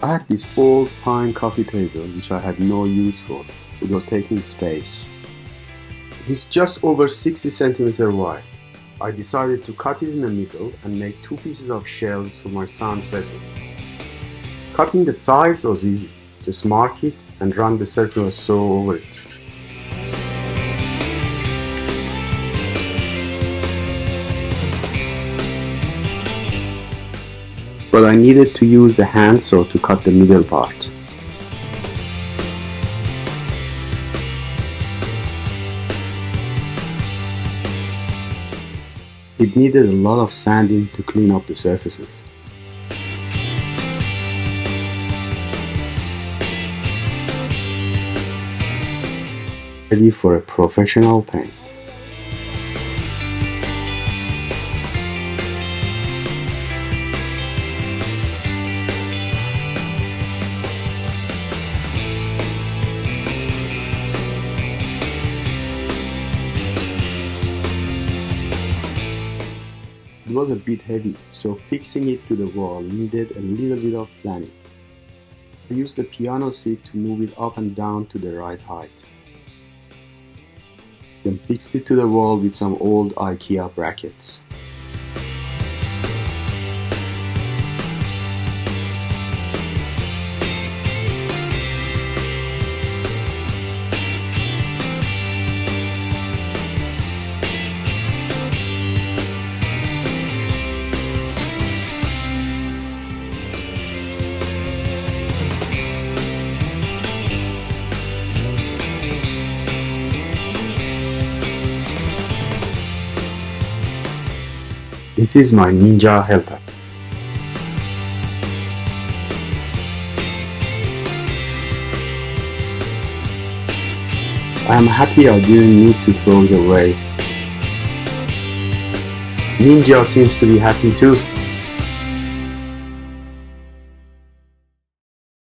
I had this old pine coffee table which I had no use for. It was taking space. It's just over 60 centimeters wide. I decided to cut it in the middle and make two pieces of shelves for my son's bedroom. Cutting the sides was easy. Just mark it and run the circular saw over it. But I needed to use the handsaw to cut the middle part. It needed a lot of sanding to clean up the surfaces. Ready for a professional paint. It was a bit heavy, so fixing it to the wall needed a little bit of planning. I used the piano seat to move it up and down to the right height. Then fixed it to the wall with some old IKEA brackets. This is my Ninja helper. I am happy I didn't need to throw it away. Ninja seems to be happy too.